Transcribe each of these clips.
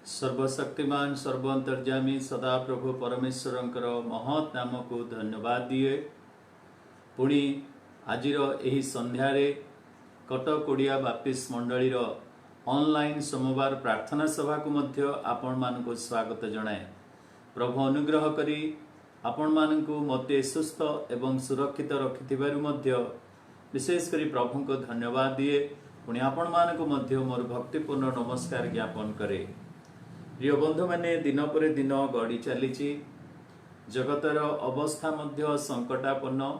सर्वशक्तिमान सर्वअंतर्यामी सदा प्रभु परमेश्वरंकर महत् नाम को धन्यवाद दिए। पुणी आजिर एही संध्यारे कटक ओडिया बाप्टिस्ट मंडलीर ऑनलाइन सोमवार प्रार्थना सभा को मध्य आपण मानक स्वागत जनाए। प्रभु अनुग्रह करी आपण मानक मते सुस्थ एवं सुरक्षित रखिथिबारु मध्य विशेष करी प्रभु को धन्यवाद दिए। पुणी आपण मानक मध्य मोर भक्तिपूर्ण नमस्कार ज्ञापन करे। प्रिय बंधु माने दिन पर दिन गड़ी चली जगतर अवस्था मध्य संकटापन्न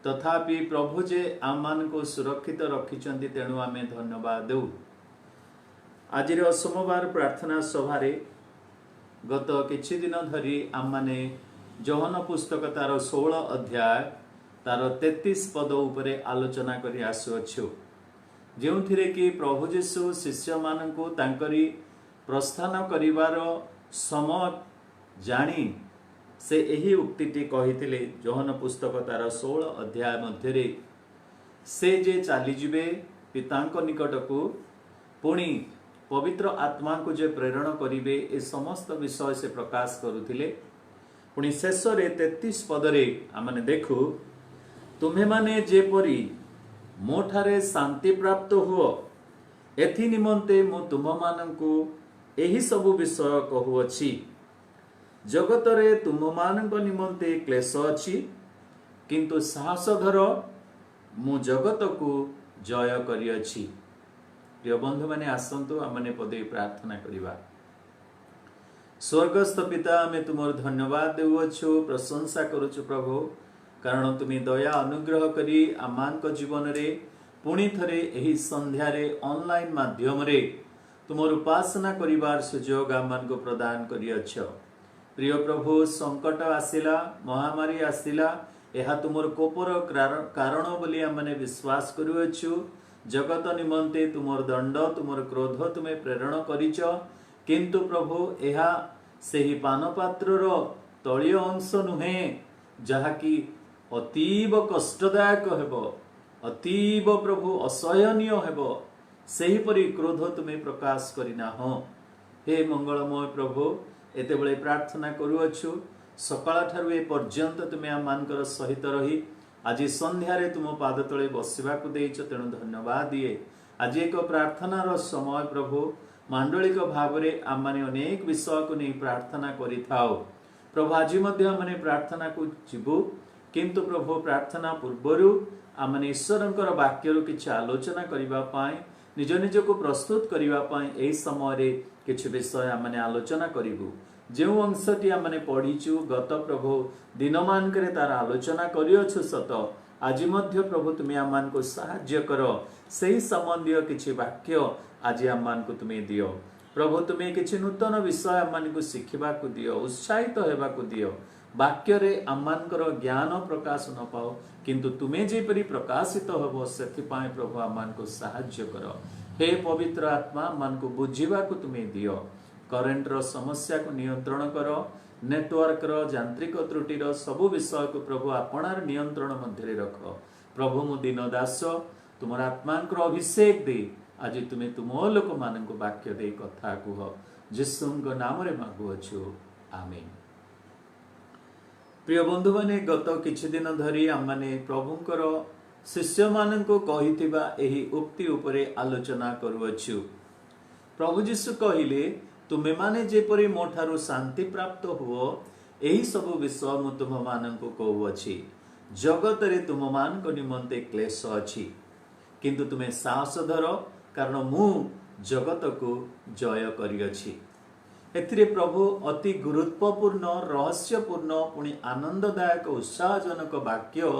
तथापि प्रभु जे आम मान को सुरक्षित रखिंट तेणु आमे धन्यवाद दे। आज सोमवार प्रार्थना सभा गत किछि दिन धरी आम माने जोहन पुस्तक तार 16 अध्याय तार 33 पद उपरे आलोचना करी आसुअछु, जेउथिरे कि प्रभु यीशु शिष्य मानकु तांकरी प्रस्थान करिवार समय जानी से यही उक्तिटी कहिथिले। जोहन पुस्तक तार 16 अध्याय मध्य से जे चली जिवे पितांक निकटकू पुणी पवित्र आत्मा को जे प्रेरण करिवे ए समस्त विषय से प्रकाश करुथिले। पुणी शेष रे 33 पदरे आमने देखु, तुम्हे माने जेपरी मोठारे शांति प्राप्त हुओ एथि निमंते मु तुम मानंकु एही सबु विषय कहुअछि। जगतरे तुम मानक निमंते क्लेश अछि, किंतु साहस धर मु जगत को जय करिअछि। प्रिय बंधु माने आसंतु आमने पदे प्रार्थना करिबा। स्वर्गस्थ पिता आमे तुमर धन्यवाद देउछु, प्रशंसा करूछु प्रभु, कारण तुमी दया अनुग्रह करी आमानक जीवन रे पुणी थरे एही संध्या रे ऑनलाइन माध्यम रे तुमर उपासना करिवार सुयोग आमान को प्रदान करिअछ। प्रिय प्रभु, संकट आसिला, महामारी आसिला, एहा तुमर कोपर कारण बोली आमने विश्वास करुअछु। जगत निमंते तुमर दंड तुमर क्रोध तुमे प्रेरण करिच, किंतु प्रभु एहा सेही पानपात्रर तळीय अंश नुहे जहाकी अतीब कष्टदायक हेबो, अतीब प्रभु असहनीय हेबो। सही परी क्रोध तुम्हें प्रकाश करिना हो। हे मंगलमय प्रभु, एते बळे प्रार्थना करुअछु, सकाळ ठारू ए पर्यंत तुम्हें आम मानकर सहित रही आज संध्या रे तुम पाद तळे बसिबा को देइछ, तेणु धन्यवाद दिए। आज एक प्रार्थनार समय प्रभु मांडलिक भाव रे आम माने अनेक विषय को नहीं प्रार्थना करिथाओ। प्रभु आज मध्य आमने प्रार्थना को जीवु, किंतु प्रभु प्रार्थना पूर्वरु आमने ईश्वरंकर वाक्यरु किछि आलोचना करिबा पाए निज निज को प्रस्तुत करिबा पाए एही समय रे किछि विषय आमने आलोचना करिबु। जेउ अंशटी आमने पढिछु गत प्रभु दिनमान करे तार आलोचना करिअछु सत, आज मध्य प्रभु तुमे आमान को सहाय्य करो। सही संबंधी किछि वाक्य आज आमान को तुमे दियो प्रभु। तुमे किछि नूतन विषय आमान को शिखिबा को दियो, उत्साहित हेबा को दियो। वाक्य रे आमानकर ज्ञान प्रकाश न पाओ, किंतु तुमे जेपरि प्रकाशित होबो सेथिपाई प्रभु आमान को सहाय्य करो। हे पवित्र आत्मा, आमान को बुझिबा को तुमे दियो। करेंट रो समस्या को नियंत्रण करो, नेटवर्क रो यांत्रिक त्रुटि रो सबु विषय को प्रभु आपणार नियंत्रण मध्य रे रखो। प्रभु मु दिन दास तुमर आत्मांकर अभिषेक दे आज तुमे तुम लोक मानक वाक्य दे कथा कुह। यीशुंक नाम रे मागुअछु, आमीन। प्रिय बंधु माने गत किछि दिन धरी आमने प्रभुंकर शिष्य माननको कहिथिबा एही उक्ति उपरे आलोचना करुअछु। प्रभु यीशु कहिले, तुमे माने जेपरि मोठारु शांति प्राप्त हुओ एही सब विषय मु तुम माननको कहउछि। जगत रे तुम मानक निमंते क्लेश अछि, किंतु तुमे साहस धर, कारण मु जगत को जय करिअछि। एथिरे प्रभु अति गुरुत्वपूर्ण रहस्यपूर्ण पुणी आनंददायक उत्साहजनक वाक्य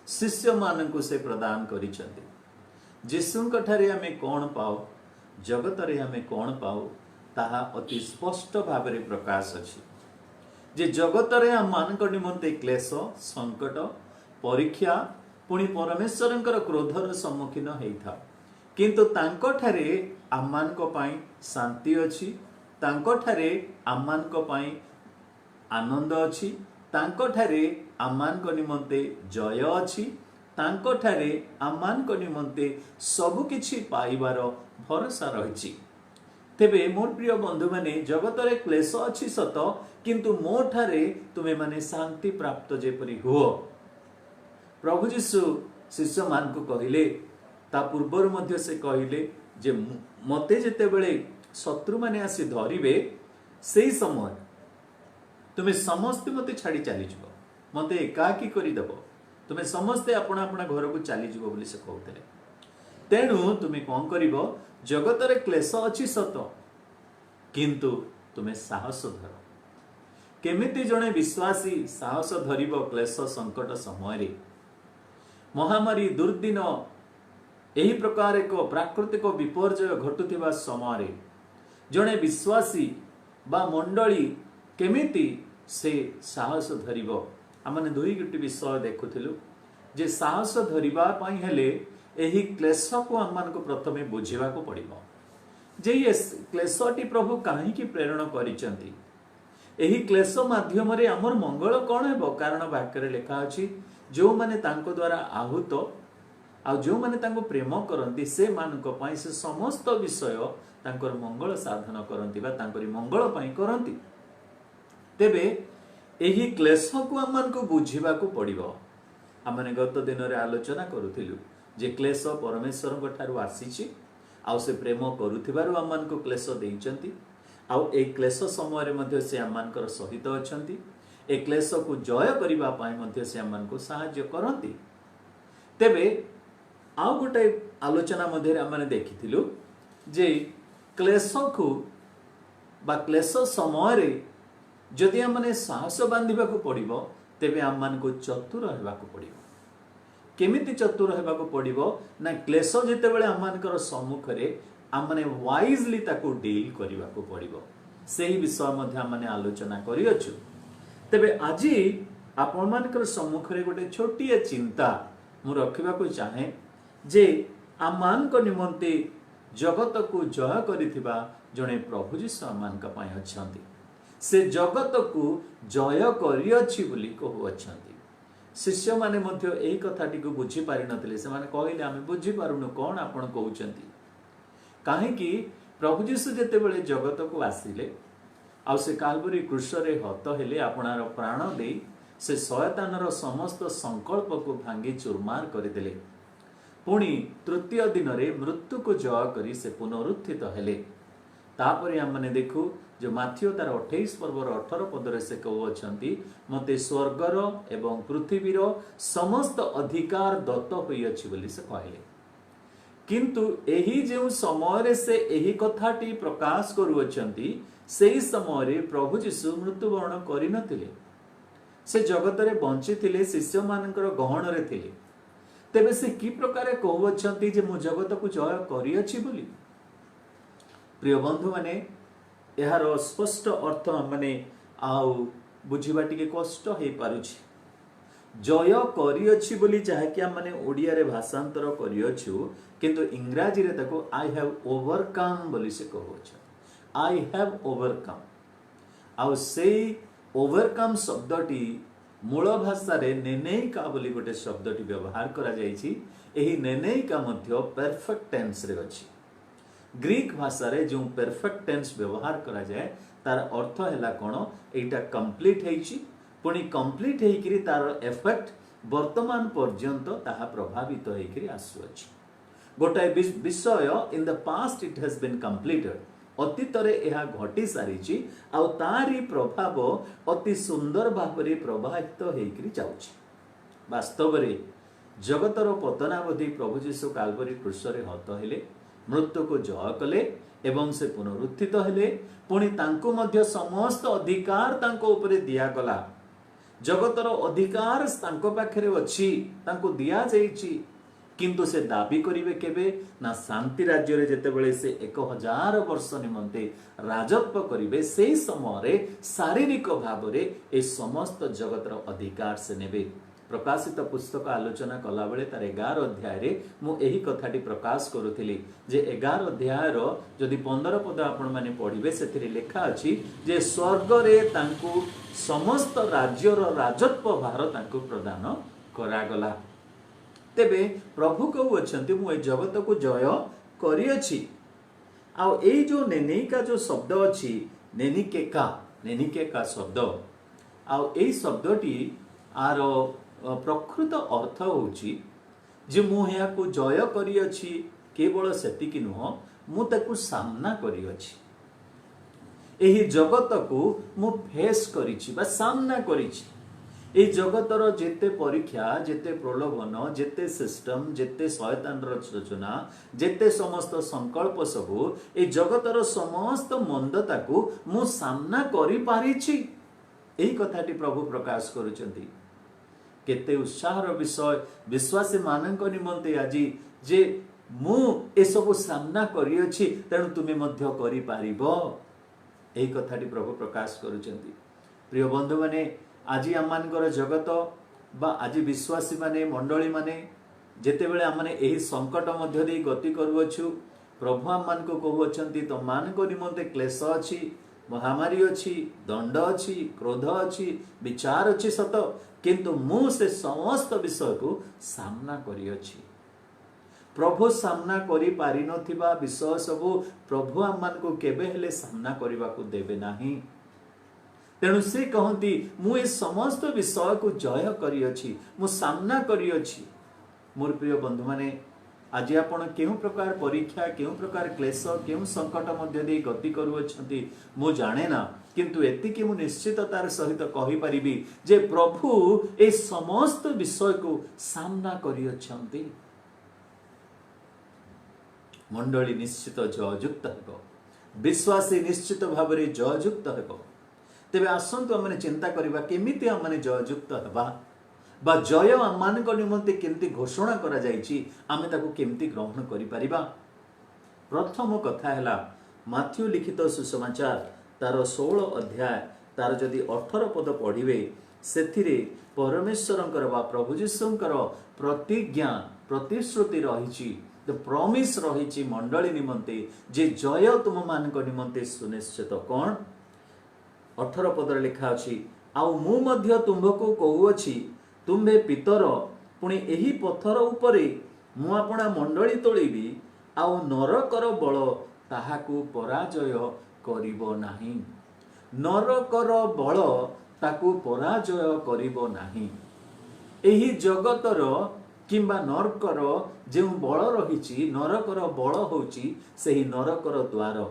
शिष्य मानकु से प्रदान करिसथि। यीशुंक ठारे आमे कोन पाओ, जगत रे आमे कोन पाओ, ताहा अति स्पष्ट भाव रे प्रकाश अछि। जे जगत रे आम मानक निमंते क्लेश, संकट, परीक्षा पुणी परमेश्वरंकर क्रोधर सम्मुखीन हेइथा, किंतु तांको ठारे आम मानक पई शांति अछि, तांको ठारे आमानक पई आनंद अछि, तांको ठारे आमानक निमंते जय अछि, तांको ठारे आमानक निमंते सब किछि पाइबार भरोसा रहिछि। तेबे मोर प्रिय बंधु माने जगत रे क्लेश अछि सत, किंतु मो ठारे तुमे माने शांति प्राप्त जेपरि हुओ। प्रभु जीशु शिष्य मान को कहिले, ता पूर्वर मध्य से कहिले जे मते जेते बेले शत्रु माने आसी धरिबे सेही समय तुमे समस्त मते छाड़ी चली जिवो, मते एकाकी करि देबो, तुमे समस्ते अपना अपना घर को चली जिवो बोली से कहउतले। तेणु तुमे कोन करिवो, जगत रे क्लेश अछि सत, किंतु तुमे साहस धर। केमिति जणे विश्वासी साहस धरिबो क्लेश संकट समय रे, महामारी दुर्दिन एही प्रकार एक प्राकृतिक विपर्यय घटुथिबा समय रे जणे विश्वासी बा मंडली केमिति से साहस धरिबो। आमने दुई गोटे विषय देखुथिलु जे साहस धरिबा पई हेले एही क्लेश को आमान को प्रथमे बुझिबा को पड़िबो जे ये क्लेशटी प्रभु काहे की प्रेरण करिसंती। एही क्लेश माध्यम रे हमर मंगल कोन हेबो, कारण वाक्य रे लिखा अछि जो माने तांको द्वारा आहूत आ जो माने तांको प्रेम करंती से मानको पई से समस्त विषय तांकर मंगल साधन करंती बा तांकरी मंगल पई करंती। तेबे एही क्लेश को आमान को बुझिबा को पड़िबो। आमने गत दिन रे आलोचना करूथिलु जे क्लेश परमेश्वर को ठारू आसीची, आउ से प्रेम करूथिबारु आमान को क्लेश देइचंती, आउ ए क्लेश समय रे मध्ये से आमानकर सहित अछंती। ए क्लेश को जय करिबा पाए मध्ये से आमानको सहाय्य करंती। तेबे आउ गोटे आलोचना मध्ये रे आमाने देखिथिलु जे क्लेश को बा क्लेश समय रे जदि आमने साहस बांधिबा को पड़िबो, तेबे आमान को चतुर हेबा को पड़िबो। केमिति चतुर हेबा को पड़िबो ना, क्लेश जेते बेले आमानकर सम्मुख रे आमने वाइजली ताको डील करिबा को पड़िबो। सेही विषय मध्ये आमने आलोचना करि अछु। तेबे आजी आपण मानकर सम्मुख रे गोटे छोटिया चिंता मु रखिबा को चाहे जे आमान को निमंते जगत को जय करिथिबा जणे प्रभु जीशु आमान का पई अछंती। से जगत को जय करि अछि बोली कहू अछंती। शिष्य माने मध्ये एही कथाटी को बुझी पारि नथिले। से माने कहिले आमे बुझी पारुनु कोन आपण कहउचंती। काहे कि प्रभु जीशु जेते बेले जगत को आसिले आ से काल्वरी क्रूस रे हत हेले, आपणार प्राण दे से शयतानर समस्त संकल्प को भांगी चुरमार करदेले। पुणी तृतीय दिन रे मृत्यु को जय करी से पुनरुत्थित हेले। तापरे हमने देखु जो माथियो तार 28 पर्वर 18 पदरे से कहउछंती, मते स्वर्गर एवं पृथ्वीर समस्त अधिकार दत्त होई अछि बोली से कहले। किंतु एही जो समय रे से एही कथाटी प्रकाश करूछंती, सेही समय रे प्रभु जीशु मृत्युवरण करि नथिले। से जगत रे बंची थिले, शिष्य मानकर गहन रे थिले। तेबे से की प्रकार कहउछंती जे मु जगत को जय करि अछि बोली। प्रिय बंधु माने यार स्पष्ट अर्थ माने आउ बुझिबा टिके कष्ट हे पारुछि। जय करि अछि बोली जाहाकि माने ओडिया रे भाषांतर करि अछु, किंतु इंग्रजी रे ताको आई हैव ओवरकम बोली से कहउछ। I have overcome. आउ से ओवरकम शब्दटी मूल भाषा रे नेनेइका बोली गोटे शब्दटी व्यवहार करा जायछि। एही नेनेइका मध्य परफेक्ट टेंस रे अछि। ग्रीक भाषा रे जो परफेक्ट टेंस व्यवहार करा जाय तार अर्थ हैला कोन, एटा कंप्लीट हेछि, पुनी कंप्लीट हेकिरी तार इफेक्ट वर्तमान पर्यंत ताहा प्रभावित हेकिरी आसु अछि। गोटाए विषय in the past it has been completed, अतीत रे एहा घटी सारिछि, आ तारी प्रभाव अति सुंदर भाबरे प्रभावित हेकिरी जाउछि। वास्तव रे जगतर पतनावधि प्रभु जीशु काल्वरी क्रूस रे हत हेले, मृत्यु को जय कले एवं से पुनरुत्थित हेले। पुणी तांको मध्य समस्त अधिकार तांको उपरे दिया गला। जगतर अधिकार तांको पाखरे अछि, तांको दिया जायछि। किंतु से दाबी करिवे केबे ना, शांति राज्य रे जेते बेले से 1000 वर्ष निमंते राजत्व करिवे, सेही समय रे शारीरिक भाव रे ए समस्त जगतर अधिकार से नेबे। प्रकाशित पुस्तक आलोचना कला बेले तार 11 अध्याय रे मु एही कथाटी प्रकाश करूथिली जे 11 अध्याय रो जदि 15 पद आपण माने पढिबे, सेथिरे लेखा अछि जे स्वर्ग रे तांको समस्त राज्य रो राजत्व भार तांको प्रदान करागला। तेबे प्रभु कहू अछंती, मु ए जगत को जय करि अछि। आउ ए जो नेनिका जो शब्द अच्छी नेनिकेका शब्द आउ ए शब्दटी आर प्रकृत अर्थ होची जे मु को जय करी अछि केवल सेतिकी नुह मु ताकू सामना करी अछि एही जगत को मु फेस करिछि बा सामना करिछि ए जगतर जेते परीक्षा जेते प्रलोभन जेते सिस्टम जेते शयतान रचना जेते समस्त संकल्प सबु ए जगतर समस्त मंदता को मु सामना करि पारिछि एही कथाटी प्रभु प्रकाश करूचंती केते उत्साहर विषय विश्वासी मानक निमंते आज जे मु ए सब सामना करि अछि तेणु तुमे मध्य करि पारिबो एही कथाटी प्रभु प्रकाश करूचंती प्रिय बंधु माने आज आमर जगत बा आज विश्वासी माने मंडली माने जेते बेले आमने एही संकट मध्य दे गति करूछु प्रभु आम मान को कहउछंती तो मान को निमंते क्लेश अछि महामारी अछि दंड अछि क्रोध अछि विचार अछि सत किंतु मु से समस्त विषय को सामना करि अछि प्रभु सामना करि पारि नथिबा विषय सब प्रभु आम मान को केबे हेले सामना करबा को देबे नाही तेणु से कहती मु समस्त विषय को जय करी अछि मु सामना करी अछि मोर प्रिय बंधु माने आज आपण केउ प्रकार परीक्षा केउ प्रकार क्लेश केउ संकट मध्य दे गति करू अछंती मु जाने ना किंतु एतिकी मु निश्चिततार सहित कहि परिबी जे प्रभु ए समस्त विषय को सामना करी अछंती मंडली निश्चित जययुक्त हेबो विश्वासी निश्चित भाबरे जययुक्त हेबो तेबे आसंतु आमने चिंता करिबा केमिति आमने जययुक्त हेबा बा जय आमान को निमंते केमती घोषणा करा जायछि आमे ताको केमती ग्रहण करि परिबा प्रथम कथा हैला माथ्यू लिखित सुसमाचार तार 16 अध्याय तार जदि 18 पद पढ़िबे सेथिरे परमेश्वरंकर बा प्रभु जीशुंकर प्रतिज्ञा प्रतिश्रुति रहिछि द प्रॉमिस रहिछि मंडली निमंते जे जय तुम मान को निमंते सुनिश्चित कोन 18 पदर लिखा अछि आउ मु मध्य तुमको कहूअछि तुम्भे पितर पुणी एही पत्थर उपरे मु आपणा मंडली तोलिबी आउ नरकर बल ताहाकू पराजय करिबो नाही नरकर बल ताकू पराजय करिबो नाही एही जगतर किंबा नरकर जे बल रहिछि नरकर बल होछि सेही नरकर द्वार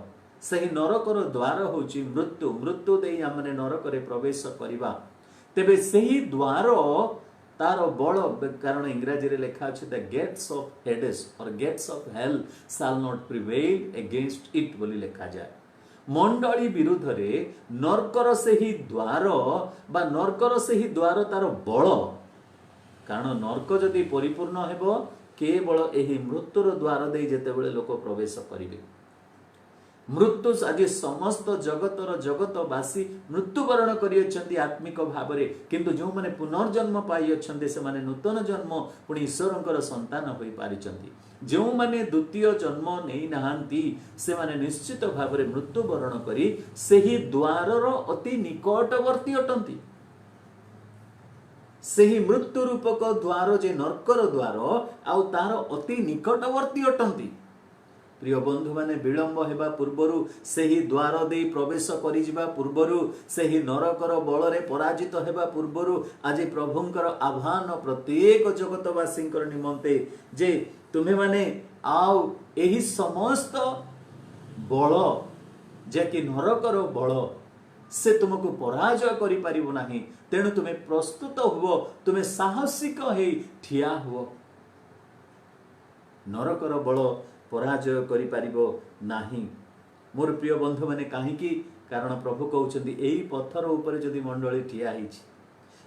सही नरकर द्वार होची मृत्यु मृत्यु दे आमने नरकरे प्रवेश करिबा तेबे सही द्वार तार बड़ कारण इंग्रजी रे लिखा अछि द गेट्स ऑफ हेडेस और gates of hell shall not prevail against it बोली लिखा जाय मंडली विरुद्ध रे नरकर सही द्वार बा नरकर सही द्वार तार बड़ कारण नरक जदि परिपूर्ण हेबो केवल एही मृत्युर द्वार दे जेते बेले लोक प्रवेश करिवे मृत्यु आज समस्त जगतर जगतवासी मृत्युवरण करियछन्ति आत्मिक भावरे किंतु जो माने पुनर्जन्म पाई अछन्ति से माने नूतन जन्म पुणी ईश्वरंकर संतान होई पारिछन्ति जो माने द्वितीय जन्म नेई नाहंती से माने निश्चित भावरे मृत्युवरण करी सेही द्वारर अति निकटवर्ती अटंती सेही मृत्यु रूपक द्वार जे नरकर द्वार आउ तार अति निकटवर्ती अटंती प्रिय बंधु माने विलंब हेबा पूर्वरु सेही द्वार दे प्रवेश करि जिबा पूर्वरु सेही नरकर बलरे पराजित हेबा पूर्वरु आज प्रभुंकर आह्वान प्रत्येक जगतवासींकर निमंते जे तुमे माने आउ एही समस्त बल जे कि नरकर बल से तुमको पराजय करि परिबो नाही तेणु तुमे प्रस्तुत हुओ तुमे साहसिक हे ठिया हुओ नरकर बल पराजय करि परिबो नाही मोर प्रिय बंधु माने काहेकि कारण प्रभु कहउछन्ती एही पत्थर ऊपर जदि मंडली ठिया हिछि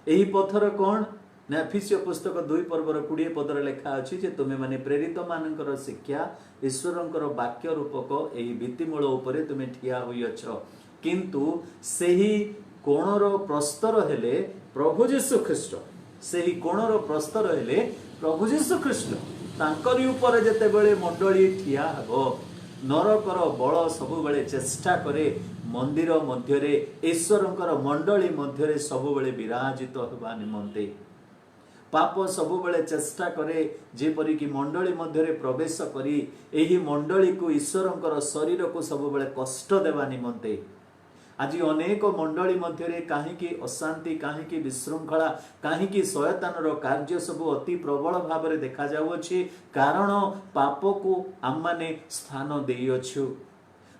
एही पत्थर कोन ना एफिसियो पुस्तक 2 पर्वर 20 पदर लेखा अछि जे तुमे माने प्रेरित मानकर शिक्षा ईश्वरंकर वाक्य रूपक एही भित्तिमूल ऊपर तुमे ठिया होई अछ किंतु सेही कोणर प्रस्तर हेले प्रभु यीशु ख्रीष्ट सेही कोणर प्रस्तर हेले प्रभु यीशु ख्रीष्ट तांकरी ऊपर जेते बेले मंडली ठिया हबो नरकर बल सब बेले चेष्टा करे मंदिर मध्य रे ईश्वरंकर मंडली मध्य रे सब बेले विराजित होबा निमंते पाप सबुबले चेष्टा करे जेपरि कि मंडली मध्य प्रवेश करी एही मंडली को ईश्वरंकर शरीर को सबुबले कष्ट देवा निमंते आज अनेक मंडली मध्य कहीं अशांति कहीं विशृंखला कहीं शयतान कार्य सब अति प्रबल भाव में देखा जाउछि कारण पाप को आम माने स्थान देइअछु।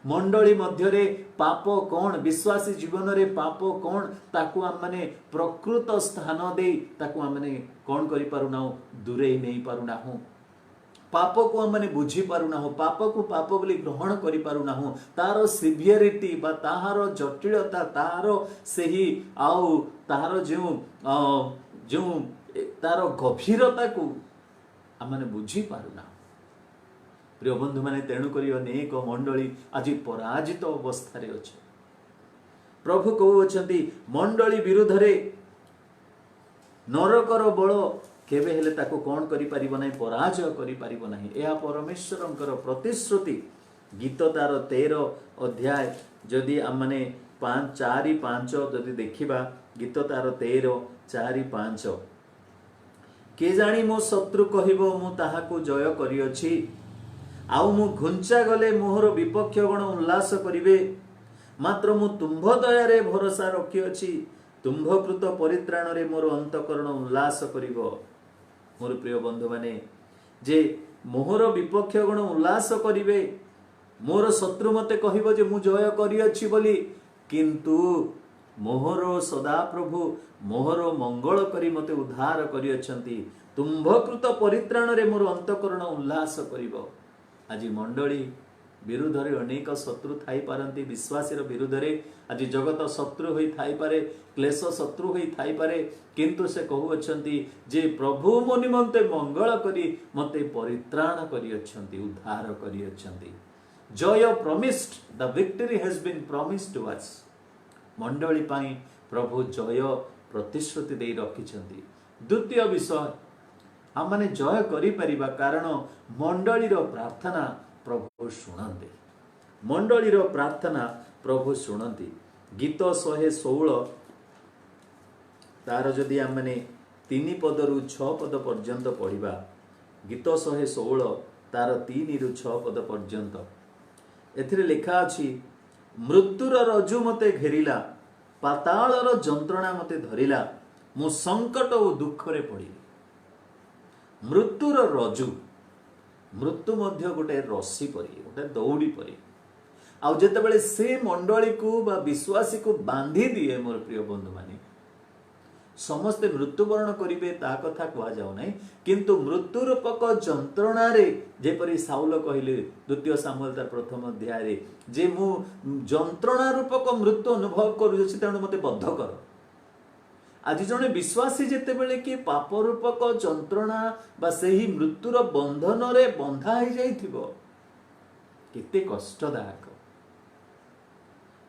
मंडली मध्य पाप कौन विश्वासी जीवन रे पाप कौन ताकू आम माने प्रकृत स्थान दे ताकू आम माने कौन करि पारुना दूरे नहीं पारुना हूं पाप को आम माने बुझी पारुना हो पाप को पाप बोली ग्रहण करि पारुना हो तार सिवियरिटी बा ताहार जटिलता ताहार सेही आउ ताहार जो तार गभीरता को आम माने बुझी पारुना। प्रिय बंधु माने तेणुक अनेक मंडली आज पराजित अवस्था अच्छे। प्रभु कहउछंती मंडली विरुद्ध रे नरकर बल केबे हेले ताको कौन करि परिबो नाही पराजय करि परिबो नाही। एहा परमेश्वरंकर प्रतिश्रुति गीत तार 13 अध्याय जदि आम माने 4-5 जदि देखिबा गीत तार 13-4-5 के जानी मो शत्रु कहिबो मु ताहाको जय करिअछि आउ मु घुंचा गले मोहर विपक्ष गण उल्लास करिवे मात्र मु तुम्भ दयारे भरोसा रखिअछि तुम्भकृत परित्राण रे मोर अंतकरण उल्लास करिवो। मोर प्रिय बंधु माने जे मोहर विपक्ष गण उल्लास करिवे मोर शत्रु मते कहिबो जे मु जय करिअछि बोली किंतु मोहर सदा प्रभु मोहर मंगल करी मते उद्धार करिअछंती तुम्भकृत परित्राण रे मोर अंतकरण उल्लास करिवो। आज मंडली विरुद्ध रे अनेक शत्रु थाई पारंती विश्वासी विरुद्ध रे आज जगत शत्रु होई थाई पारे क्लेश शत्रु होई थाई पारे किंतु से कहउछंती जे प्रभु मो निमंते मंगल करी मते परित्राण करिअछंती उद्धार करिअछंती। जय promised the victory has been promised to us. मंडली पाई प्रभु जय प्रतिश्रुति दे रखिछंती। द्वितीय विषय आम माने जय करि परिबा कारण मंडलीर प्रार्थना प्रभु शुणंती। मंडलीर प्रार्थना प्रभु शुणंती। गीत 116 तार जदि आम माने 3 पदरु 6 पद पर्यंत पढ़िबा गीत 116 तार 3 रु 6 पद पर्यंत एथिरे लिखा अछि मृत्युर रज्जु मते घेरिला पाताळर जंत्रणा मते धरिला मु संकट और दुख रे पड़ी। मृत्युर रज्जु मृत्यु मध्य गोटे रस्सी परी गोटे दौड़ी परी आउ जेतेबेले से मंडली को बा विश्वासी को बांधी दिए मोर प्रिय बंधु माने समस्ते मृत्युवरण करिवे ता कथा कहा जाउ नै किंतु मृत्यु रूपक जंत्रणा रे जेपरि साउल कहिले द्वितीय सामुएल तार प्रथम अध्याय रे जे मु जंत्रणा रूपक मृत्यु अनुभव करू छी तेणु मते बद्ध कर। आज जने विश्वासी जेते बेले कि पाप रूपक जंत्रणा बा सेही मृत्युर बंधन रे बंधा हो जाइथिबो केते कष्टदायक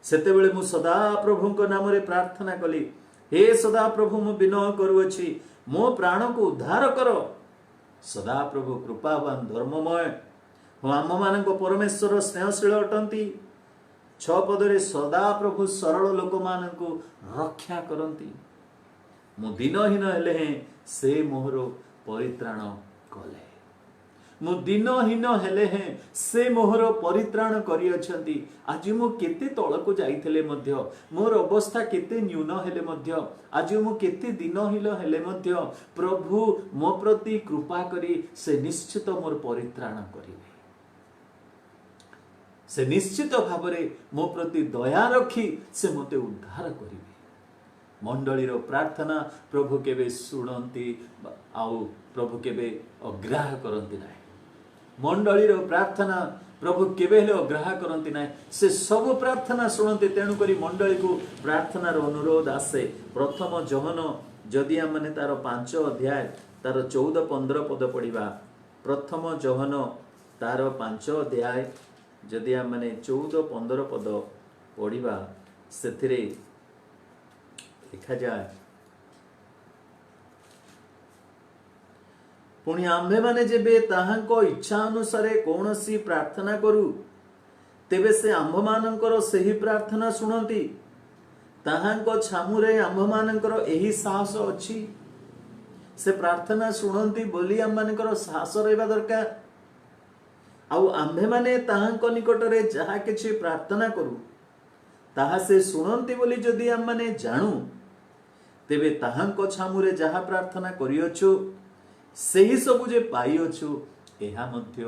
सेते बेले मु सदा प्रभुଙ୍କ नाम रे प्रार्थना कली हे सदा प्रभु मु विनय करूअछि मो प्राण को उद्धार कर। सदा प्रभु कृपावान धर्ममय हो आम मानक परमेश्वर स्नेहशील अटंती। 6 पदरे सदा प्रभु सरल लोक मानक रक्षा करंती मु दिनहीन हेले हैं से मोहर परित्राण कले मु दिनहीन हेले हैं से मोहर परित्राण करिअछंती। आज मु केते तळको जाइथिले मध्य मोर अवस्था केते न्यून हेले मध्य आज मु केते दिनहीन हेले मध्य प्रभु मो प्रति कृपा करी से निश्चित मोर परित्राण करिवे से निश्चित भावरे मो प्रति दया रखी से मते उद्धार करिवे। मंडलीर प्रार्थना प्रभु केबे शुणंती आउ प्रभु केबे अग्राह करंती नाही। मंडलीर प्रार्थना प्रभु केबे हेले अग्राह करंती नाही से सब प्रार्थना शुणंती तेणु करी मंडली को प्रार्थनार अनुरोध आसे। प्रथम जहन जदि आम माने तार 5 अध्याय तार 14-15 पद पढ़िबा प्रथम जहन तार 5 अध्याय जदि आम माने 14-15 पद पढ़िबा सेथिरे लिखा जाए पुणी आम्भे माने जेबे ताहांको इच्छा अनुसारे कौनसी प्रार्थना करू तेबे से आम्भ मानकर सही प्रार्थना शुणती ताहांको छामुरे आम्भ मानकर एही साहस अछि से प्रार्थना शुणती बोली आम मानकर साहस रहा दरकार। आउ आम्भे माने ताहांको निकटरे जहा किछि प्रार्थना करू ताहा से शुणती बोली जदि आम माने जानू तेबे ताहांको छामुरे जहा प्रार्थना करियछु सेही सबु जे पाइयछु एहा मध्य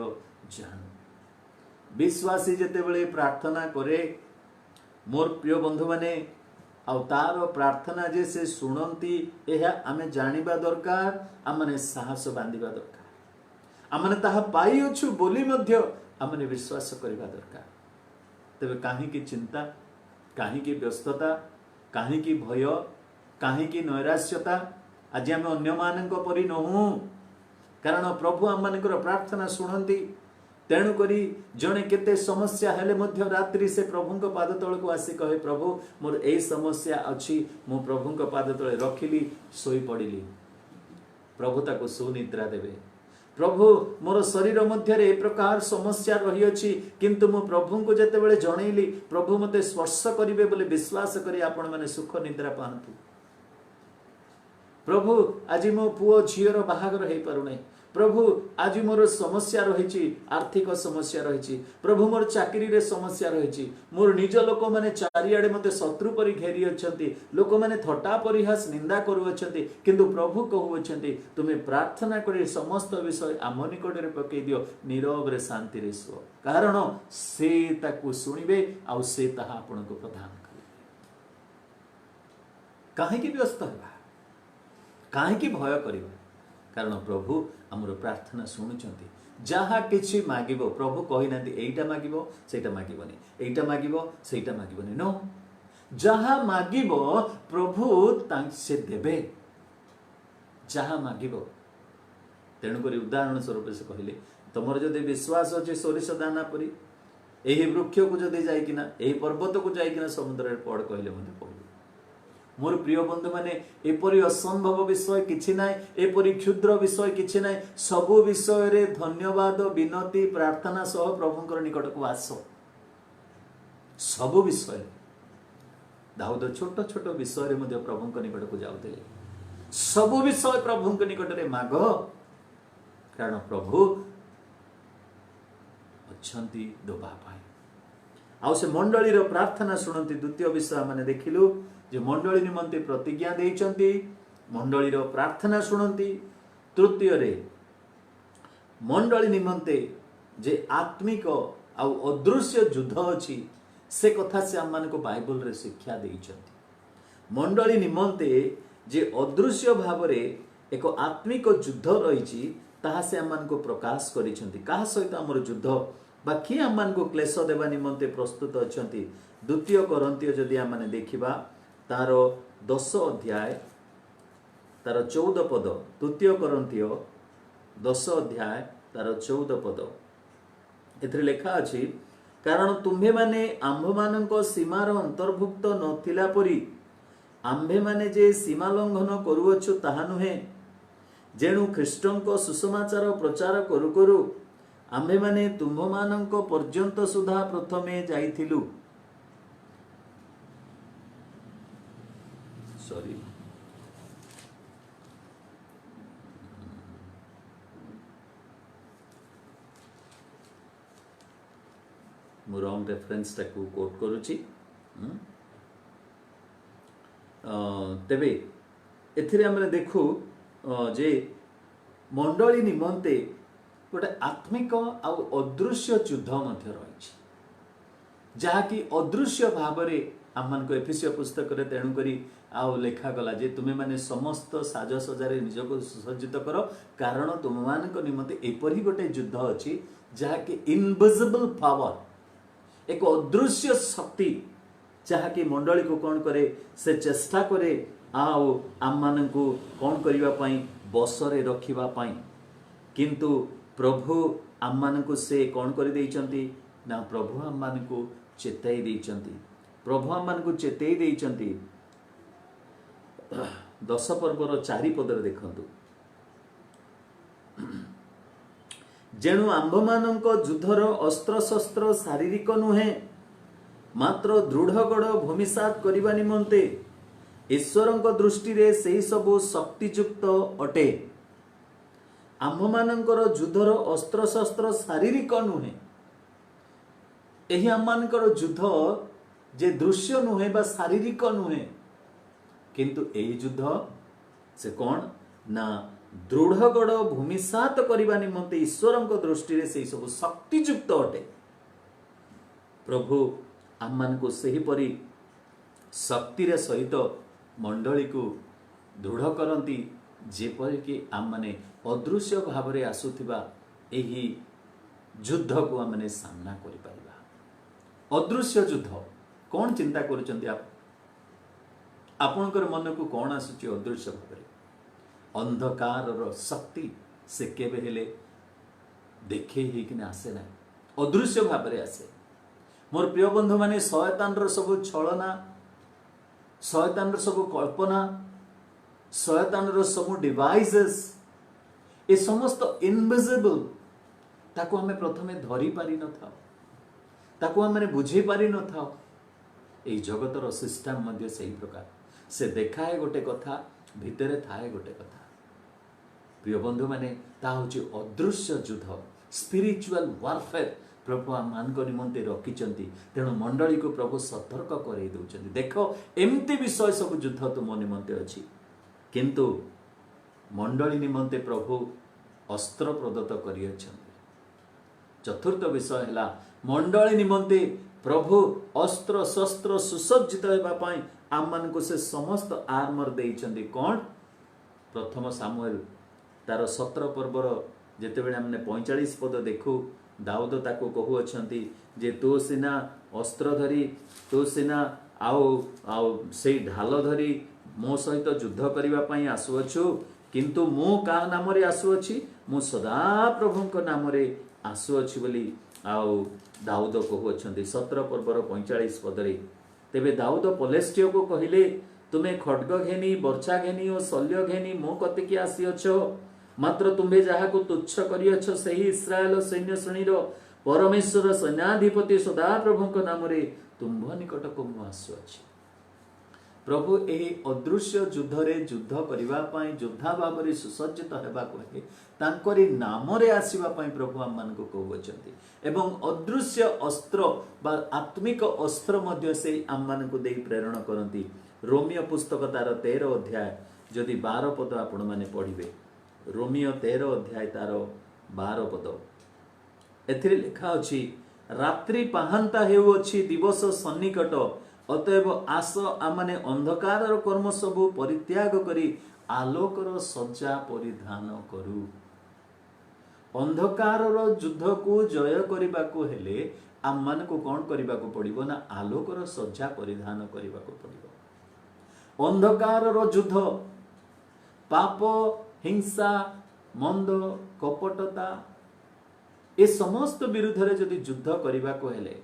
जानू। विश्वासी जेतेबेले प्रार्थना करे मोर प्रिय बंधु माने आउ तार प्रार्थना जे से शुणती एहा आमे जानिबा दरकार। आमने साहस बांधिबा दरकार। आमने ताहा पाइयछु बोली मध्य आमने विश्वास करिबा दरकार। तेबे काहे की चिंता, काहे की व्यस्तता, काहे की भय, काहे की नैराश्यता? आज आमे अन्य मानक परि नहु, कारण प्रभु आम मानकर प्रार्थना शुणती। तेणु करी जने केते समस्या हेले मध्य रात्रि से प्रभु पाद तल को आसी कहे प्रभु मोर ए समस्या अछि, मु प्रभु पाद तले रखिली सोई पड़िली। प्रभु ताको सुनिद्रा देवे। प्रभु मोर शरीर मध्य ए प्रकार समस्या रही अछि, किंतु मु प्रभु को जेते बेले जणैली प्रभु मते स्पर्श करिवे बोले विश्वास करी आपण माने सुख निद्रा पाहतु। प्रभु आज मो पुओ झीर बाहागर हे पारुनै। प्रभु आज मोर समस्या रही, आर्थिक समस्या रही। प्रभु मोर चाकरी रे समस्या रही। मोर निज लोक माने चारिआडे मते शत्रु परि घेरी अछंती। लोक माने थट्टा परिहास निंदा करू अछंती, किंतु प्रभु कहू अछंती तुमे प्रार्थना करी समस्त विषय आम निकटरे पकई दियो, नीरव रे शांति रे सुओ, कारण से ताकू सुनिबे आ से ताहा आपनको प्रदान करिबे। काहे की व्यस्त हेबा, काहे की भय करिबा? कारण प्रभु आमर प्रार्थना शुणुचंती। जहा किछि मागिबो प्रभु कहि नांती एइटा मागिबो सेटा मागिबोनी, एइटा मागिबो सेइटा मागिबोनी। नो, जहा मागिबो प्रभु से देबे, जहा मागिबो। तेणु करी उदाहरण स्वरूप से कहले तमर जदि विश्वास अछि सोरिष दाना परी, एही वृक्ष को जदि जाइकिना एही पर्वत को जाइकिना समुद्र रे पड़ कहले मते पड़िबो। मोर प्रिय बंधु माने एपरी असंभव विषय किछि नाय, एपरी क्षुद्र विषय किछि नाय। सबु विषय रे धन्यवाद विनती प्रार्थना सह प्रभुंकर निकट को आस। सबु विषय दाऊद छोट छोट विषय रे मध्ये प्रभुंक निकट को जाउते। सबु विषय प्रभुंक निकट रे माग, कारण प्रभु अछंती दोबा पाए। आउ से मंडली रो प्रार्थना शुणती। द्वितीय विषय माने देखिलु जे मंडली निमंते प्रतिज्ञा देइचंती, मंडली रो प्रार्थना शुणती। तृतीय रे मंडली निमंते जे आत्मिक आ अदृश्य युद्ध अछि से कथा से हम मानको बाइबल रे शिक्षा देइचंती। मंडली निमंते जे अदृश्य भाव रे एक आत्मिक युद्ध रहिछि ताहा से हम मानको प्रकाश करिसंती। काहा सहित हमर युद्ध बा कि हम मानको क्लेश देवा निमंते प्रस्तुत अछंती। द्वितीय कोरिन्थिय जदि हम माने देखिबा तार 10 अध्याय तार 14 पद। द्वितीय कोरिन्थिय 10 अध्याय तार 14 पद एथरे लेखा अछि, कारण तुम्हे माने आम्भ मानक सीमार अंतर्भुक्त नथिला परी आम्भे माने जे सीमा लंघन करूअछु ताहा नुहे, जेणु ख्रीष्टंक सुसमाचार प्रचार करू करू आम्भे माने तुम्भ मानक पर्यंत सुधा प्रथमे जाइथिलु। सॉरी, मु रॉन्ग रेफरेंस टाकू कोट करूची। तेबे एथिरे हमरे देखू जे मंडली निमंते गोटे आत्मिक आ अदृश्य युद्ध मध्य रही, जहाँकि अदृश्य भाव रे आम को एफिसियो पुस्तक रे तेणु करी आउ लेखा गला जे तुमे माने समस्त साजसजारे निजको सुसज्जित करो, कारण तुम मानक निमंते एपरी गोटे युद्ध अछि जहाँकि इनविजिबल पावर, एक अदृश्य शक्ति जहाँकि मंडली को कौन करे से चेष्टा करे आओ आम मानकु कौन करिवा पई बसरे रखिवा पई, किंतु प्रभु आम मानकु से कौन करि दैचंती ना प्रभु आम मानकु चेताई दैचंती। प्रभु आम मानकु चेताई दैचंती। 10 पर्वर 4 पदरे देखंतु, जेणु आंभ मानक युद्धर अस्त्र शस्त्र शारीरिक नुहे, मात्र दृढ़गढ़ भूमिसात करने निमंते ईश्वरଙ୍କ दृष्टि से सबु शक्तियुक्त अटे। आम्भमानଙ୍କର ଯୁଦ୍ଧର अस्त्रशस्त्र शारीरिक नुहे। यही आम्भमानଙ୍କର ଯୁଦ୍ଧ जे दृश्य नुहे बा शारीरिक नुहे, किंतु यही युद्ध से कौन ना दृढ़गढ़ भूमिसात करने निमंते ईश्वरଙ୍କ दृष्टि से सब शक्तियुक्त अटे। प्रभु आम मान को सही परी शक्ति रे सहित मंडली को दृढ़ करती, जेपरि कि आम माने अदृश्य भाव रे आसुथिबा एही युद्ध को आम माने सामना करि परिबा। अदृश्य युद्ध कौन चिंता करुचंती आप? आपणकर मन को कौन आसुची अदृश्य भाव रे? अंधकार शक्ति से केबे हेले देखे ही कि आसे ना, अदृश्य भाव रे आसे। मोर प्रिय बंधु माने शयतान रो सब छलना, शयतान रो सब कल्पना, शयतान रो सब डिवाइसेस, ए समस्त इनविजिबल ताको हमें प्रथमे धरी पारि न था, ताको हमें बुझे पारि न था। ए जगतर सिस्टम मध्य सही प्रकार से देखाए गोटे कथा, भितरे थाए गोटे कथा। प्रिय बंधु माने ता होची अदृश्य युद्ध, स्पिरिचुअल वारफेयर प्रभु मान निमंते रखिचंती। तेणु मंडली को प्रभु सतर्क करे दउचंती, देखो एमती विषय सब युद्ध तुम निमंते अछि, किंतु मंडली निमंते प्रभु अस्त्र प्रदत्त करियछंती। चतुर्थ विषय हैला मंडली निमंते प्रभु अस्त्र शस्त्र सुसज्जित हेबा पई आम मान को से समस्त आर्मर देइचंती। कौन? प्रथम सामुएल तार 17 पर्वर जेतेबेले हमने 45 पद देखू, दाऊद ताको कहू अछंती जे तो सिना अस्त्र धरी, तो सिना आउ से ढाल धरी मो सहित युद्ध करबा पई आसुअछु, किंतु मो का नाम रे आसुअछि, मो सदा प्रभुଙ୍କ नाम रे आसुअछि बोली आउ दाऊद कहू अछंती 17 पर्वर 45 पदरे। तेबे दाऊद पलेस्टियो को कहिले, तुमे खड्ग घेनी वर्षा घेनी और शल्य घेनी मो कते की आसीअछ, मात्र तुम्हे जहा को तुच्छ करियछ सही इस्राएल सैन्य श्रेणी परमेश्वर सेनाधिपति सदा प्रभुଙ୍କ नाम रे तुम्भ निकट को मु आसुअछि। प्रभु एही अदृश्य युद्ध रे युद्ध करिबा पई योद्धा भाव रे सुसज्जित हेबा को हे तांकरी नाम रे आसीबा पई प्रभु हम मान को कहउछंती। एवं अदृश्य अस्त्र बा आत्मिक अस्त्र मध्य से हम मान को देई प्रेरणा करंती। रोमियो पुस्तक तार 13 अध्याय जदि 12 पद आपण माने पढिबे, रोमियो 13 अध्याय तार 12 पद, एथिरे लिखा अछि, रात्रि पाहांता हेउ अछि दिवस सन्निकट, अतएव आस आमने अंधकार कर्म सबु परित्याग करी आलोकर सज्जा परिधान करू। अंधकार युद्ध को जय करने को हेले आम मान को कौन करने को पड़िबो ना, आलोकर सज्जा परिधान करने को पड़िबो। अंधकार युद्ध पाप, हिंसा, मंद, कपटता ए समस्त विरुद्ध रे जदि युद्ध करने को हेले,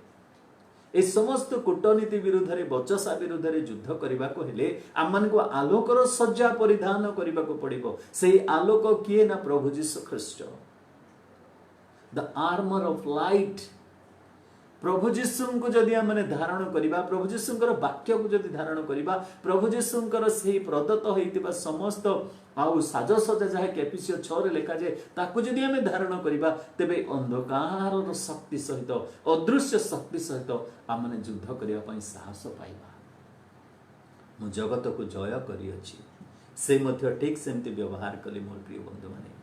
ए समस्त कूटनीति विरुद्ध रे बचसा विरुद्ध रे युद्ध करने को हेले आम मान को आलोकर सज्जा परिधान करने को पड़िबो। से आलोक किए ना, प्रभु Jesus Christ, the armour of light. प्रभु जीशु को जदि आमने धारण करिबा, प्रभु जीशुंकर वाक्य को जदि धारण करिबा, प्रभु जीशुंकर सही प्रदत्त होइतिबा समस्त आउ साजसजा जहा केपिसियो 6 रे लेखा जे ताकू जदि आमे धारण करिबा, तेबे अंधकार शक्ति सहित अदृश्य शक्ति सहित आमने युद्ध करिया पई साहस पाइबा। मु जगत को जय करी अछि, से मध्य ठीक सेमति व्यवहार कली। मोर प्रिय बंधु माने,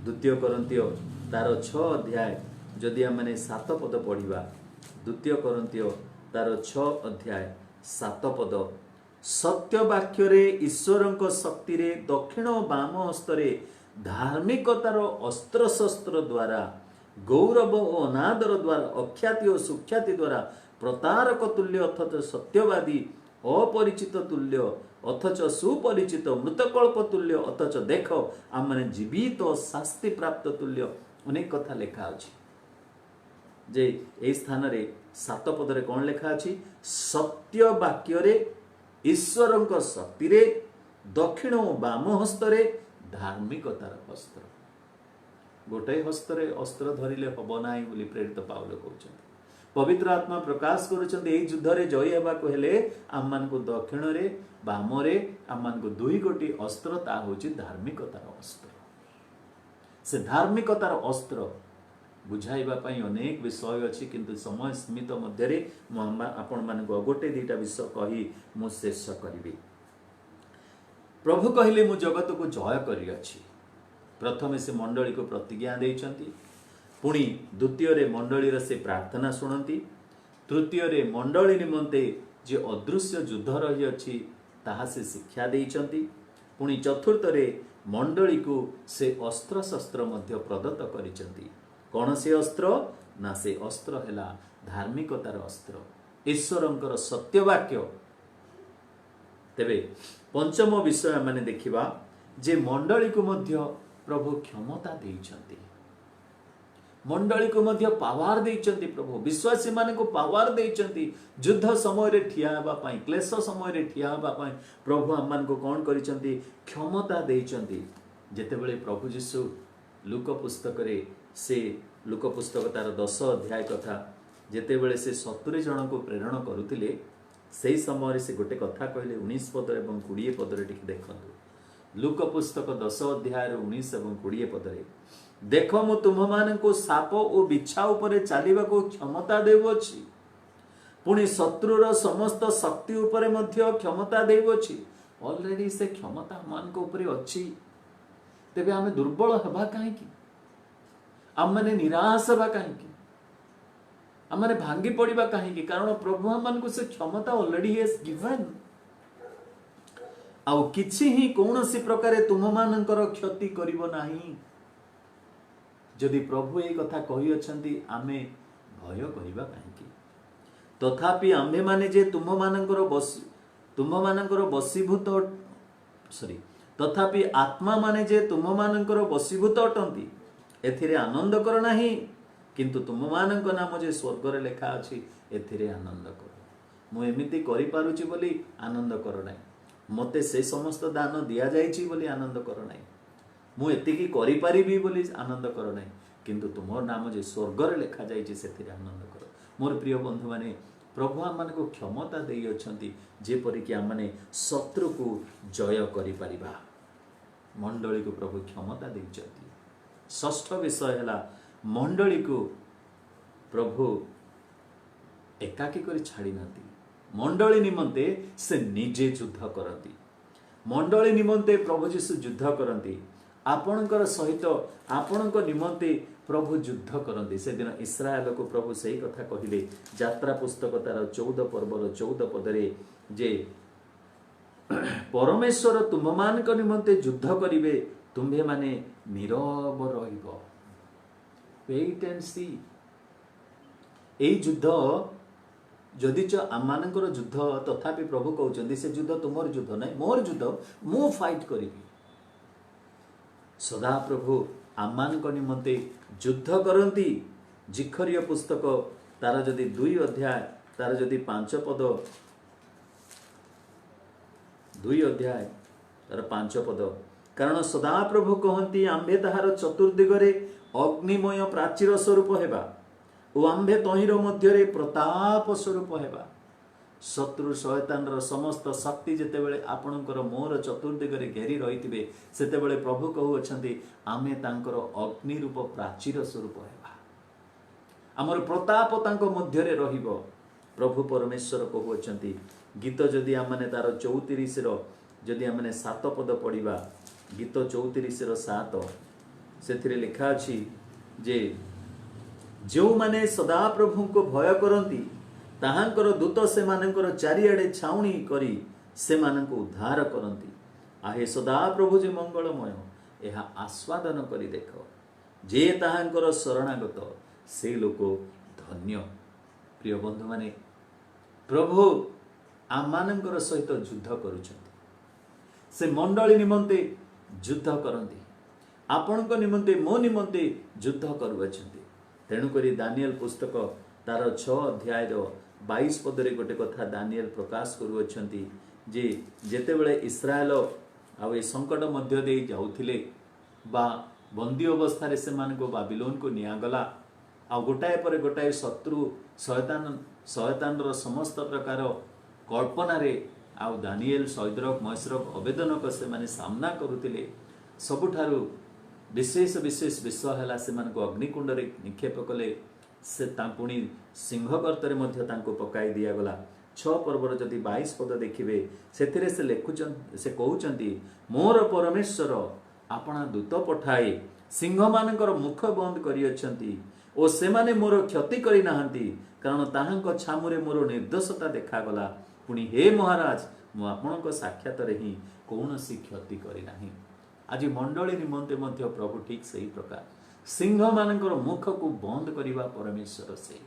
द्वितीय कोरिन्थियो तार 6 अध्याय जदि आमने 7 पद पढ़िबा, द्वितीय कोरिन्थियो तार 6 अध्याय 7 पद, सत्य वाक्य रे ईश्वरंक शक्ति रे दक्षिण बाम हस्तरे धार्मिकतार अस्त्र शस्त्र द्वारा गौरव और अनादर द्वारा अख्याति और सुख्याति द्वारा प्रतारक तुल्य अथच सत्यवादी अपरिचित तुल्य अथच सुपरिचित मृतकल्प तुल्य अथच देख आम माने जीवित और शास्ति प्राप्त तुल्य अनेक कथा लेखा अछि। जे ए स्थान रे 7 पद रे कोन लेखा अछि, सत्य वाक्य रे ईश्वरंक शक्ति रे दक्षिण और बाम हस्तरे धार्मिकतार अस्त्र। गोटे हस्तरे अस्त्र धरिले हब नाही बोली प्रेरित पाउल कहउछन। पवित्र आत्मा प्रकाश करुछन्ति एई युद्ध रे जय हेबाको हेले आम मान को दक्षिण रे बाम रे आम मान को दुई गोटी अस्त्र ता होची धार्मिकतार अस्त्र। से धार्मिकतार अस्त्र बुझाइबा पई अनेक विषय अछि किंतु समय सीमित मध्य रे आपण मान को गोटे दीटा विषय कही मु शेष करिवि। प्रभु कहले मु जगत को जय करी अछि। प्रथमे से मंडली को प्रतिज्ञा देइछन्ति, पुणी द्वितीय रे मंडली रे से प्रार्थना सुनंती, तृतीय रे मंडली निमंते जे अदृश्य युद्ध रही अछि ताहा से शिक्षा देइछन्ति, पुणी चतुर्थ रे मंडली को से अस्त्र शस्त्र मध्य प्रदत्त करिछन्ति। कौन से अस्त्र ना से अस्त्र हेला धार्मिकतार अस्त्र, ईश्वरंकर सत्यवाक्य। तेबे पंचम विषय माने देखिबा जे मंडली को मध्य प्रभु क्षमता देइछन्ति, मंडली को मध्य पावर देइछन्ति। प्रभु विश्वासी माने को पावर देइछन्ति युद्ध समय रे ठिया हेबा पई, क्लेश समय रे ठिया हेबा पई प्रभु हम मान को कोन करिछन्ति क्षमता देइछन्ति। जेतेबेले प्रभु यीशु लूक पुस्तक रे से लूक पुस्तक तार 10 अध्याय कथा जेतेबेले से 70 जन को प्रेरण करुथिले सेही समय से गोटे कथा कहले 19 पद एवं 20 पद रे ठीक देखंतु। लूक पुस्तक 10 अध्याय 19 एवं 20 पद रे देख मु तुम मान को साप और बिछा उपरे चालिबा को क्षमता देउछि, पुणी शत्रुर समस्त शक्ति उपरे मध्य क्षमता देउछि। ऑलरेडी से क्षमता मान को उपरे अछि। तेबे आमे दुर्बल हबा काहे कि, आम माने निराश हबा काहे कि, आम माने भांगी पड़िबा काहे कि, कारण प्रभु हम मान को से क्षमता ऑलरेडी हैज गिवन। आउ किछि ही कोनोसी प्रकारे तुम मानकर क्षति करिवो नाही। जदि प्रभु ये कथा कहि अछंती आमे भय करिबा काहे कि, तथापि आम्भे माने जे तुम मानकर बसीभूत तथापि आत्मा माने जे तुम मानकर बसीभूत अटंती एथिरे आनंद कर नाही, किंतु तुम मानक नाम जे स्वर्ग रे लेखा अछि एथिरे आनंद कर। मु एमिति करि पारुची बोली आनंद कर नाही, मते से समस्त दान दिया जाइछि बोली आनंद कर नाही, मु एतिकी करि पारिबी बोली आनंद कर नाही, किंतु तुमर नाम जे स्वर्ग रे लेखा जाइछि सेथिरे आनंद कर। मोर प्रिय बंधु माने प्रभु आम को क्षमता देई अछंती जेपरि कि आमने शत्रु को जय करि परिबा। मंडली को प्रभु क्षमता देइछंती। षष्ठ विषय हैला मंडली को प्रभु एकाकी करी छाड़ी नाती, मंडली निमंते से निजे युद्ध करती। मंडली निमंते प्रभु यीशु युद्ध करती, आपणकर सहित आपणक निमंते प्रभु युद्ध करती। से दिन इस्राएल को प्रभु सही कथा कहिले यात्रा पुस्तक तार 14 पर्वर 14 पदरे जे परमेश्वर तुम मानक निमंते युद्ध करिवे, तुम्भे माने नीरव रहिबो। वेट एंड सी। एई युद्ध जदि आम मानकर युद्ध तथापि प्रभु कहउचंदी से युद्ध तुमर युद्ध नहीं, मोर युद्ध मु फाइट करिबी। सदा प्रभु आम मानक निमंते युद्ध करंती। जिखरिय पुस्तक तार जदि 2 अध्याय तार जदि 5 पद 2 अध्याय तार 5 पद, कारण सदा प्रभु कहती आंबे ताहार चतुर्दिगरे अग्निमय प्राचीर स्वरूप हेबा ओ आंबे तहिर मध्यरे प्रताप स्वरूप हेबा। शत्रु शयतान समस्त शक्ति जेतेबेले आपणकर मोर चतुर्दिगरे घेरी रहिथिबे सेतेबेले प्रभु कहू अछंती आमे तांकर अग्नि रूप प्राचीर स्वरूप हेबा, हमर प्रताप तांको मध्यरे रहिबो। प्रभु परमेश्वर कहू अछंती गीत जदि आमने तार 34 रो जदि आमने 7 पद पढ़िबा, गीत 34 रो 7 सेथिरे लिखा अछि जे जो माने सदा प्रभु को भय करंती ताहांकर दूत से मानकर चारिआडे छाउणी करी से मानक उद्धार करंती। आहे सदा प्रभु जे मंगलमय एहा आस्वादन करी देख, जे ताहांकर शरणागत से लोक धन्य। प्रिय बंधु माने प्रभु आम मानकर सहित युद्ध करुछंती, से मंडली निमंते युद्ध करंती, आपणक निमंते मो निमंते युद्ध करुछंती। तेणु करी दानिएल पुस्तक तार 6 अध्याय 22 पदरे गोटे कथा दानिएल प्रकाश करुछंती जे जेतेबेले इस्राएल आ ए संकट मध्य दे जाउथिले बा बंदी अवस्था रे से मानको बाबिलोन को नियागला आ गोटाए पर गोटाए शत्रु शयतान समस्त प्रकार कल्पना आउ दानिएल शैद्रक मैसरक अबेदनक से माने सामना करुतिले सबुठारु विशेष विशेष विषय है से अग्निकुंड रे निक्षेप कले से पुणी सिंह गर्तर पकाई दिगला 6 पर्वर जदि 22 पद देखिए से लिखुं से कहते मोर परमेश्वर आपणा दूत पठाए सिंह मानकर मुख बंद करियछंती ओ सेमाने मोर क्षति करि नाहंती कारण ताहांक छामुरे मोर निर्दोषता देखागला पुणी हे महाराज मु आपणक साक्षात ही कौनसी क्षति करि नाही। आज मंडली निमंते मध्य प्रभु ठीक सही प्रकार सिंह मानकर मुख को बंद करिवा परमेश्वर से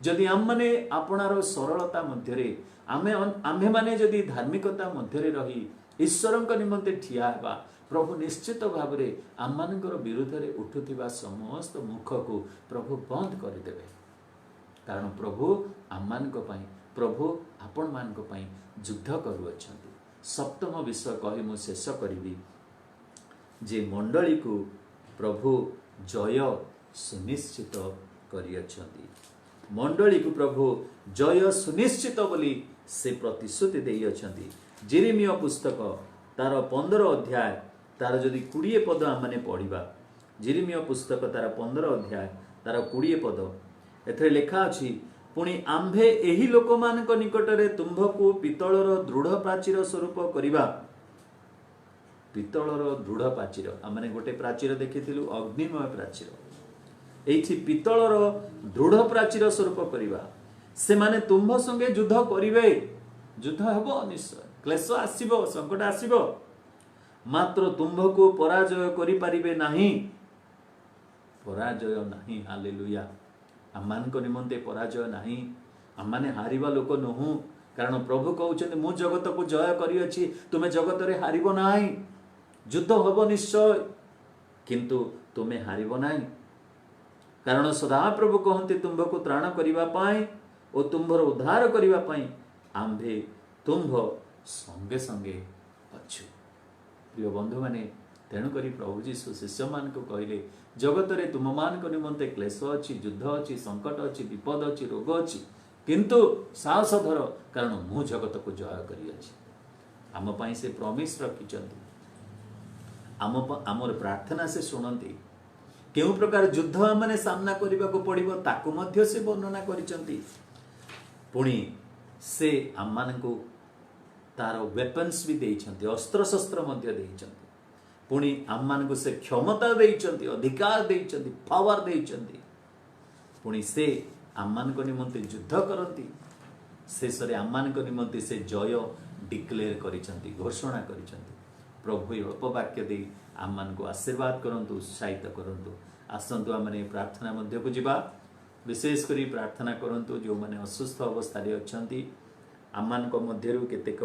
जदि आम माने आपणार सरलता मध्यरे आमे माने जदि धार्मिकता मध्यरे रही ईश्वरक निमंते ठिया हेबा प्रभु निश्चित भाव में आम मानकर विरुद्ध रे उठुथिबा समस्त मुख को प्रभु बंद करदेवे कारण प्रभु आम मानक पई प्रभु आपण मानक पई युद्ध करुअछंती। सप्तम विषय कहि मु शेष करिवि जे मंडली को प्रभु जय सुनिश्चित करियछंती मंडली को प्रभु जय सुनिश्चित बोली से प्रतिश्रुति देइयछंती। जेरेमिया पुस्तक तार 15 अध्याय तार जदि 20 पद आमने पढ़िबा जेरेमिया पुस्तक तार 15 अध्याय तार 20 पद एथरे लिखा अछि पुणी आम्भे एही लोक मानक निकटरे तुम्भको पितलर दृढ़ प्राचीर स्वरूप करिबा पितलर दृढ़ प्राचीर आमने गोटे प्राचीर देखिथिलु अग्निमय प्राचीर एठी पितलर दृढ़ प्राचीर स्वरूप करिबा से माने तुम्भ संगे युद्ध करिवे युद्ध हेबो निश्चय क्लेश आसीबो संकट आसीबो मात्र तुम्भको पराजय करि पारिबे नाही पराजय नाही हालेलुया आमान को निमंते पराजय नाही आमाने हारिबा लोक नहु कारण प्रभु कहउछन मु जगत को जय करि अछि तुमे जगत रे हारिबो नाही युद्ध होबो निश्चय किंतु तुमे हारिबो नाही कारण सदा प्रभु कहते तुम्भ को त्राण करिबा पाए ओ तुम्भर उद्धार करिबा पाए आम्भे तुम्भ संगे संगे अच्छु। प्रिय बंधु माने तेणु करी प्रभु जीशु शिष्य मान को कहले जगत रे तुम मान को निमंते क्लेश अछि युद्ध अछि संकट अछि विपद अछि रोग अछि किंतु साहस धर कारण मु जगत को जय करि अछि आम पई से प्रॉमिस रखिचंती आमर प्रार्थना से सुनंती केउ प्रकार युद्ध माने सामना करबा को पड़िबो ताकू मध्य से वर्णना करिचंती पुणी से आम मान को तार वेपन्स भी देइचंती अस्त्र शस्त्र मध्य देइचंती पुणी आम मान को से क्षमता देइचंती अधिकार देइचंती पावर देइचंती पुणी से आम मान को निमंते युद्ध करंती शेष रे आम मान को निमंते से जय डिक्लेयर करिचंती घोषणा करिचंती प्रभु अल्प वाक्य दे आम मान को आशीर्वाद करंतु उत्साहित करंतु आसंतु आमने प्रार्थना मध्य को जिबा विशेष करी प्रार्थना करंतु जो माने असुस्थ अवस्था रे अछंती आम मान को मध्यरु केतेक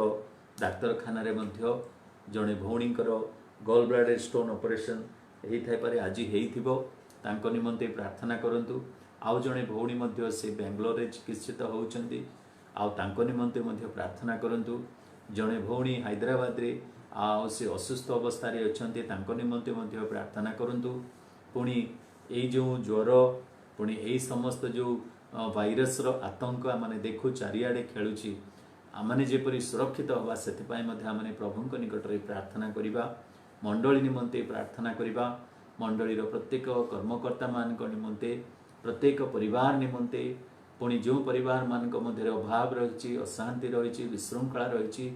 डाक्तरखाना रे मध्य जणे भौणीकर गॉल ब्लैडर स्टोन ऑपरेशन एही थाई पारे आजि हेइथिबो तांको निमंते प्रार्थना करंतु आउ जणे भौणी मध्य से बेंगलोर रे चिकित्सित होउचंती आउ तांको निमंते मध्य प्रार्थना करंतु जणे भौणी हैदराबाद रे आउ से असुस्थ अवस्था रे अछंती तांको निमंते मध्य प्रार्थना करंतु पुणी एई जो ज्वर पुणी एई समस्त जो भाइरस रो आतंक आमने देखु चारियाडे खेलुची आमने जेपरि सुरक्षित हवा सेथिपाई मध्य आमने प्रभुंक निकट रे प्रार्थना करिबा मंडली निमंते प्रार्थना करिबा मंडली रो प्रत्येक कर्मकर्ता मान को निमंते प्रत्येक परिवार निमंते पुणी जो परिवार मान को मध्य अभाव रही अशांति रही विशृंखला रही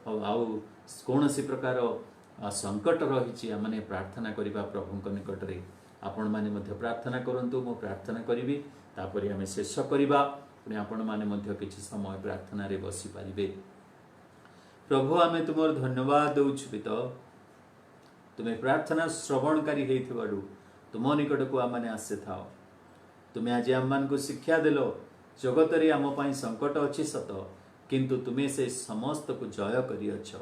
आउ कौन सी प्रकार संकट रही आमने प्रार्थना करिबा प्रभुंक निकट रे आपण माने मध्य प्रार्थना करंतु मो प्रार्थना करिवि तापरि आमे शेष करिबा पुणी आपण माने मध्य किछि समय प्रार्थना रे बसी पारिबे। प्रभु आमे तुमर धन्यवाद दउछु पिता तुमे प्रार्थना श्रवणकारी हेइथिबाडु तुम निकट को आमने आसे थाओ तुमे आज आम मान को शिक्षा देलो जगत रे आम पई संकट अछि सत किंतु तुमे से समस्त को जय करियछ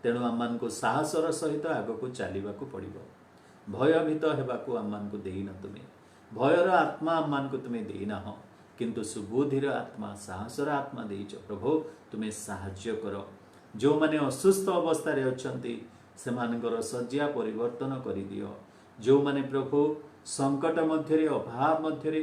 तेणु आम मान को साहसर सहित आग को चलिबा को पड़िबो भयभीत हेबाकू आम मान को देइना तुमे भयर आत्मा आम मान को तुमे देइना हो किंतु सुबुधिर आत्मा साहसर आत्मा देइछ प्रभु तुमे साहाय्य कर जो माने असुस्थ अवस्था रे अछंती से मानकर सज्जा परिवर्तन करि दियो जो माने प्रभु संकट मध्यरे अभाव मध्यरे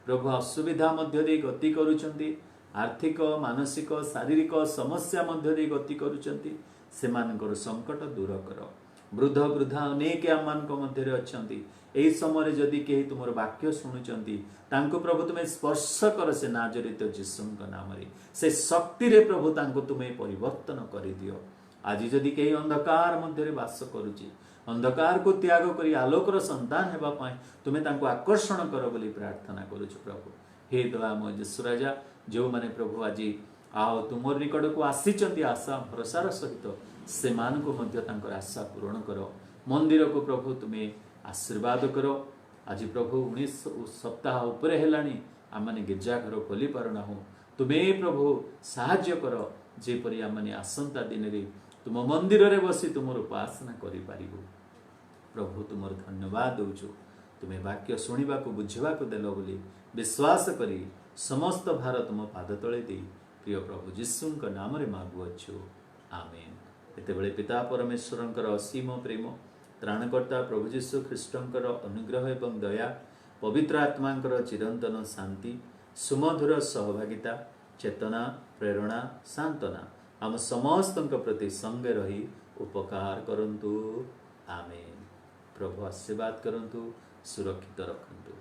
प्रभु असुविधा मध्य दे गति करुचंती, आर्थिक मानसिक शारीरिक समस्या मध्य दे गति करुचंती, सेमानकर संकट दूर कर। वृद्ध वृद्धा अनेक आम मध्य अच्छी, यही समय जदि कहीं तुम वाक्य शुणुंट तांको प्रभु तुम्हें स्पर्श कर, से नाजरित जीशुक नाम से शक्ति रे प्रभु तांको तुम्हें परिवर्तन कर दियो। आज जदि कहीं अंधकार मध्य बास करुची, अंधकार को त्याग कर आलोकर संतान हेबाई तुम्हें तांको आकर्षण कर बोली प्रार्थना करुछु प्रभु। हे दयामय यीशु राजा, जो माने प्रभु आज आओ तुम निकट को आसीचंती आशा भरोसार सहित से तांकर आशा पूरण कर। मंदिर को प्रभु तुम्हें आशीर्वाद करो। आज प्रभु 19 सप्ताह उपर हेलानी आमने गिरजा घर खोली पारना हो, तुम्हें प्रभु साहाय्य कर, जेपरी आमने आसंता दिन रे तुम मंदिर रे बसी तुमर उपासना करि पारिबो। प्रभु तुमर धन्यवाद दउछु, तुम्हें वाक्य शुणा को बुझा देल बोली विश्वास करी समस्त भार तुम पाद तले दे प्रिय प्रभु जीशुक नाम रे मागुअछु, आमेन। एतेबेले पिता परमेश्वरंकर असीम प्रेम, त्राणकर्ता प्रभु जीशु ख्रीष्टंकर अनुग्रह एवं दया, पवित्र आत्मांकर चिरंतन शांति, सुमधुर सहभागिता, चेतना, प्रेरणा, सांत्वना आम समस्त प्रति संगे रही उपकार करंतु, आमेन। प्रभु आशीर्वाद करंतु, सुरक्षित रखंतु।